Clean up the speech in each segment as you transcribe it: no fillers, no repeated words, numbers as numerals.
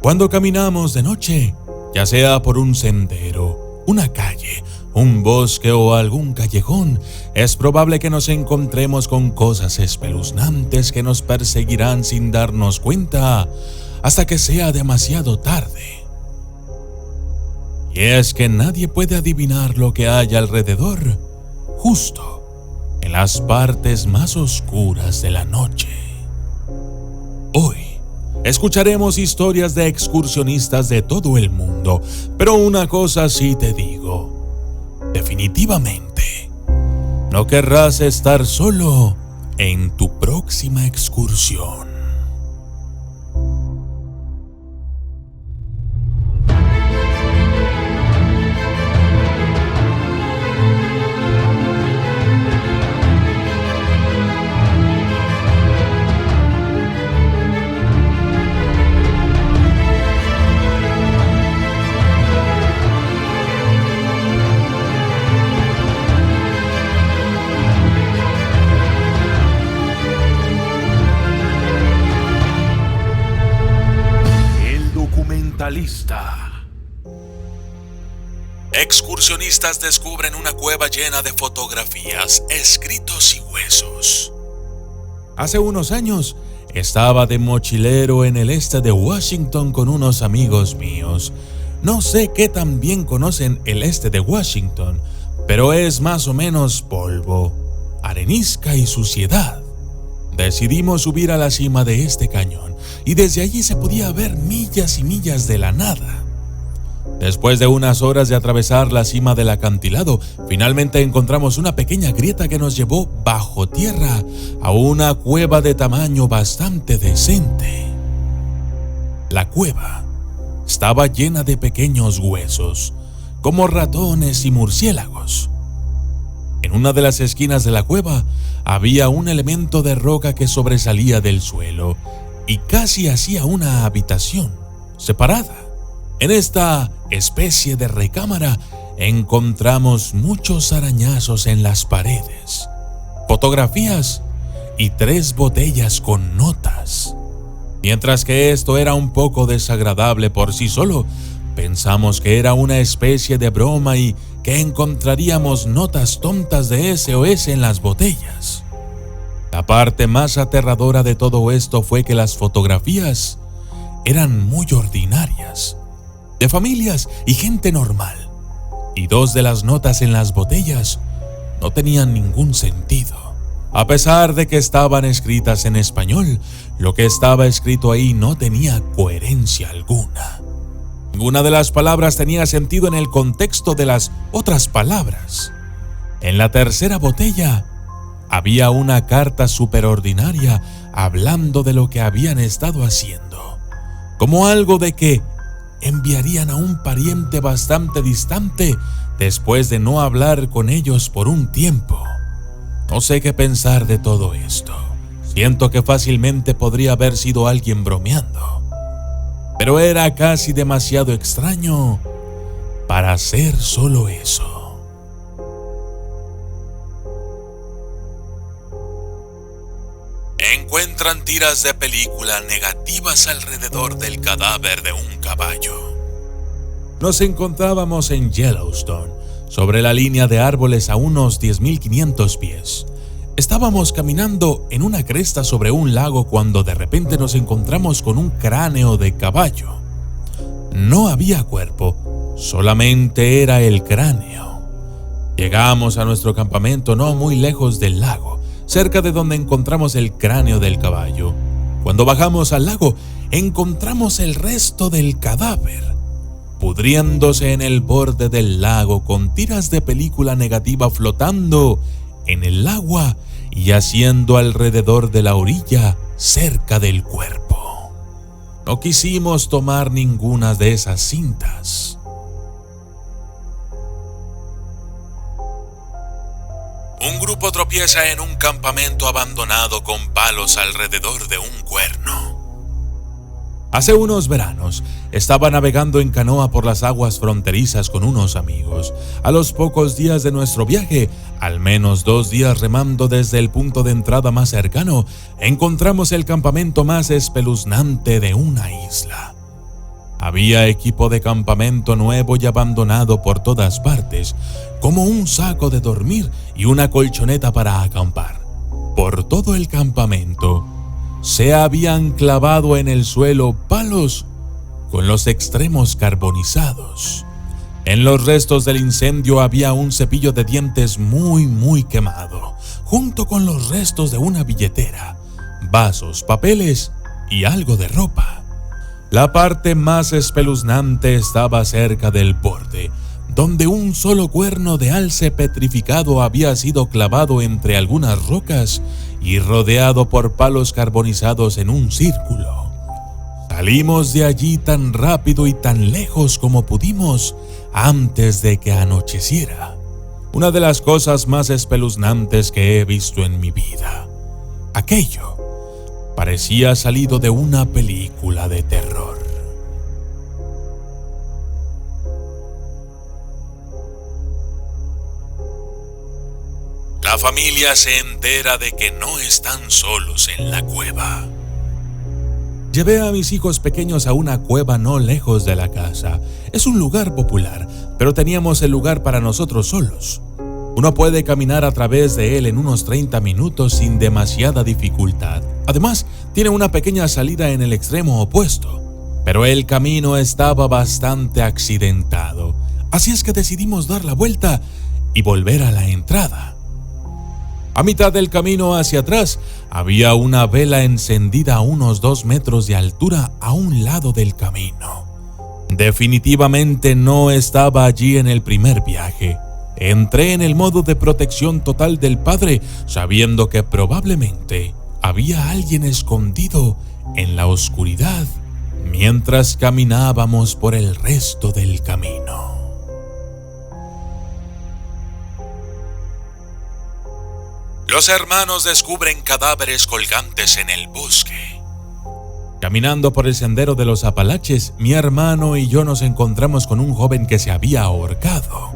Cuando caminamos de noche, ya sea por un sendero, una calle, un bosque o algún callejón, es probable que nos encontremos con cosas espeluznantes que nos perseguirán sin darnos cuenta hasta que sea demasiado tarde. Y es que nadie puede adivinar lo que hay alrededor, justo en las partes más oscuras de la noche. Hoy escucharemos historias de excursionistas de todo el mundo, pero una cosa sí te digo, definitivamente, no querrás estar solo en tu próxima excursión. Excursionistas descubren una cueva llena de fotografías, escritos y huesos. Hace unos años estaba de mochilero en el este de Washington con unos amigos míos. No sé qué tan bien conocen el este de Washington, pero es más o menos polvo, arenisca y suciedad. Decidimos subir a la cima de este cañón y desde allí se podía ver millas y millas de la nada. Después de unas horas de atravesar la cima del acantilado, finalmente encontramos una pequeña grieta que nos llevó bajo tierra a una cueva de tamaño bastante decente. La cueva estaba llena de pequeños huesos, como ratones y murciélagos. En una de las esquinas de la cueva había un elemento de roca que sobresalía del suelo y casi hacía una habitación separada. En esta especie de recámara encontramos muchos arañazos en las paredes, fotografías y 3 botellas con notas. Mientras que esto era un poco desagradable por sí solo, pensamos que era una especie de broma y que encontraríamos notas tontas de SOS en las botellas. La parte más aterradora de todo esto fue que las fotografías eran muy ordinarias, de familias y gente normal, y 2 de las notas en las botellas no tenían ningún sentido. A pesar de que estaban escritas en español, lo que estaba escrito ahí no tenía coherencia alguna. Ninguna de las palabras tenía sentido en el contexto de las otras palabras. En la tercera botella había una carta superordinaria hablando de lo que habían estado haciendo, como algo de que enviarían a un pariente bastante distante después de no hablar con ellos por un tiempo. No sé qué pensar de todo esto. Siento que fácilmente podría haber sido alguien bromeando, pero era casi demasiado extraño para ser solo eso. Encuentran tiras de película negativas alrededor del cadáver de un caballo. Nos encontrábamos en Yellowstone, sobre la línea de árboles a unos 10.500 pies. Estábamos caminando en una cresta sobre un lago cuando de repente nos encontramos con un cráneo de caballo. No había cuerpo, solamente era el cráneo. Llegamos a nuestro campamento no muy lejos del lago, cerca de donde encontramos el cráneo del caballo. Cuando bajamos al lago, encontramos el resto del cadáver, pudriéndose en el borde del lago con tiras de película negativa flotando en el agua y haciendo alrededor de la orilla cerca del cuerpo. No quisimos tomar ninguna de esas cintas. Un grupo tropieza en un campamento abandonado con palos alrededor de un cuerno. Hace unos veranos, estaba navegando en canoa por las aguas fronterizas con unos amigos. A los pocos días de nuestro viaje, al menos 2 días remando desde el punto de entrada más cercano, encontramos el campamento más espeluznante de una isla. Había equipo de campamento nuevo y abandonado por todas partes, como un saco de dormir y una colchoneta para acampar. Por todo el campamento se habían clavado en el suelo palos con los extremos carbonizados. En los restos del incendio había un cepillo de dientes muy quemado, junto con los restos de una billetera, vasos, papeles y algo de ropa. La parte más espeluznante estaba cerca del borde, donde un solo cuerno de alce petrificado había sido clavado entre algunas rocas y rodeado por palos carbonizados en un círculo. Salimos de allí tan rápido y tan lejos como pudimos antes de que anocheciera. Una de las cosas más espeluznantes que he visto en mi vida. Aquello parecía salido de una película de terror. La familia se entera de que no están solos en la cueva. Llevé a mis hijos pequeños a una cueva no lejos de la casa. Es un lugar popular, pero teníamos el lugar para nosotros solos. Uno puede caminar a través de él en unos 30 minutos sin demasiada dificultad. Además, tiene una pequeña salida en el extremo opuesto. Pero el camino estaba bastante accidentado, así es que decidimos dar la vuelta y volver a la entrada. A mitad del camino hacia atrás había una vela encendida a unos 2 metros de altura a un lado del camino. Definitivamente no estaba allí en el primer viaje. Entré en el modo de protección total del padre, sabiendo que probablemente había alguien escondido en la oscuridad mientras caminábamos por el resto del camino. Los hermanos descubren cadáveres colgantes en el bosque. Caminando por el sendero de los Apalaches, mi hermano y yo nos encontramos con un joven que se había ahorcado.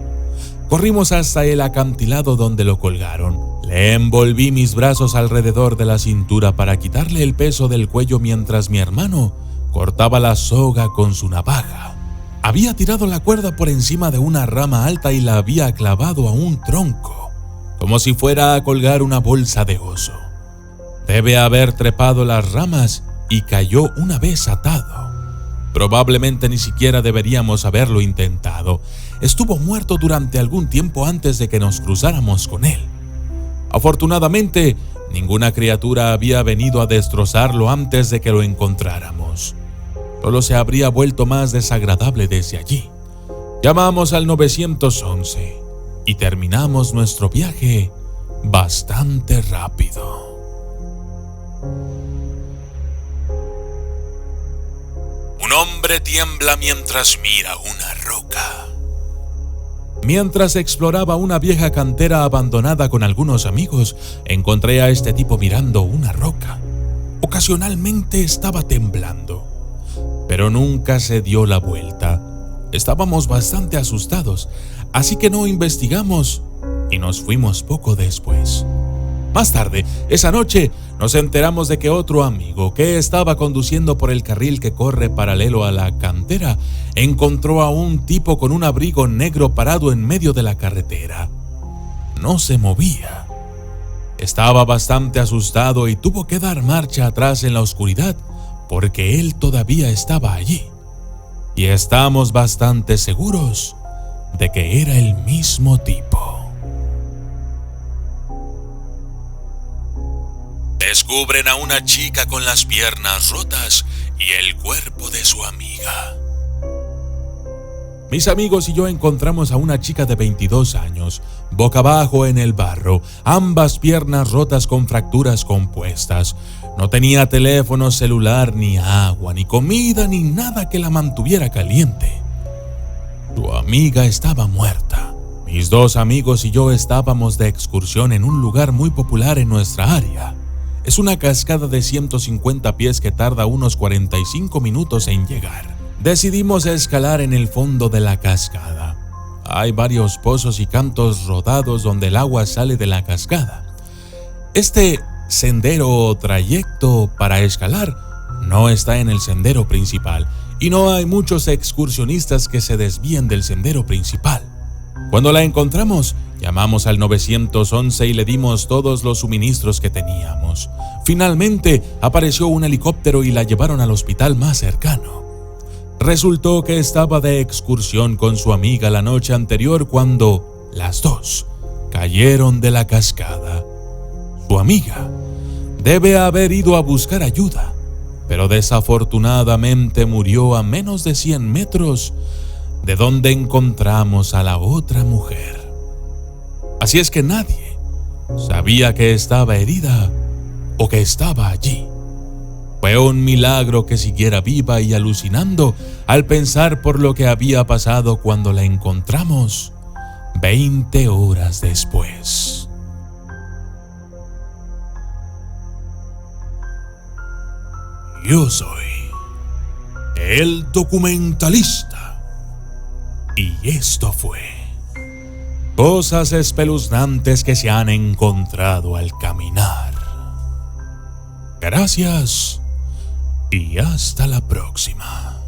Corrimos hasta el acantilado donde lo colgaron. Le envolví mis brazos alrededor de la cintura para quitarle el peso del cuello mientras mi hermano cortaba la soga con su navaja. Había tirado la cuerda por encima de una rama alta y la había clavado a un tronco, como si fuera a colgar una bolsa de oso. Debe haber trepado las ramas y cayó una vez atado. Probablemente ni siquiera deberíamos haberlo intentado. Estuvo muerto durante algún tiempo antes de que nos cruzáramos con él. Afortunadamente, ninguna criatura había venido a destrozarlo antes de que lo encontráramos. Solo se habría vuelto más desagradable desde allí. Llamamos al 911 y terminamos nuestro viaje bastante rápido. Un hombre tiembla mientras mira una roca. Mientras exploraba una vieja cantera abandonada con algunos amigos, encontré a este tipo mirando una roca. Ocasionalmente estaba temblando, pero nunca se dio la vuelta. Estábamos bastante asustados, así que no investigamos y nos fuimos poco después. Más tarde, esa noche, nos enteramos de que otro amigo que estaba conduciendo por el carril que corre paralelo a la cantera encontró a un tipo con un abrigo negro parado en medio de la carretera. No se movía. Estaba bastante asustado y tuvo que dar marcha atrás en la oscuridad porque él todavía estaba allí. Y estamos bastante seguros de que era el mismo tipo. Descubren a una chica con las piernas rotas y el cuerpo de su amiga. Mis amigos y yo encontramos a una chica de 22 años, boca abajo en el barro, ambas piernas rotas con fracturas compuestas. No tenía teléfono celular, ni agua, ni comida, ni nada que la mantuviera caliente. Su amiga estaba muerta. Mis 2 amigos y yo estábamos de excursión en un lugar muy popular en nuestra área. Es una cascada de 150 pies que tarda unos 45 minutos en llegar. Decidimos escalar en el fondo de la cascada. Hay varios pozos y cantos rodados donde el agua sale de la cascada. Este sendero o trayecto para escalar no está en el sendero principal y no hay muchos excursionistas que se desvíen del sendero principal. Cuando la encontramos, llamamos al 911 y le dimos todos los suministros que teníamos. Finalmente, apareció un helicóptero y la llevaron al hospital más cercano. Resultó que estaba de excursión con su amiga la noche anterior cuando las dos cayeron de la cascada. Su amiga debe haber ido a buscar ayuda, pero desafortunadamente murió a menos de 100 metros de donde encontramos a la otra mujer. Así es que nadie sabía que estaba herida o que estaba allí. Fue un milagro que siguiera viva y alucinando al pensar por lo que había pasado cuando la encontramos 20 horas después. Yo soy el documentalista y esto fue cosas espeluznantes que se han encontrado al caminar. Gracias y hasta la próxima.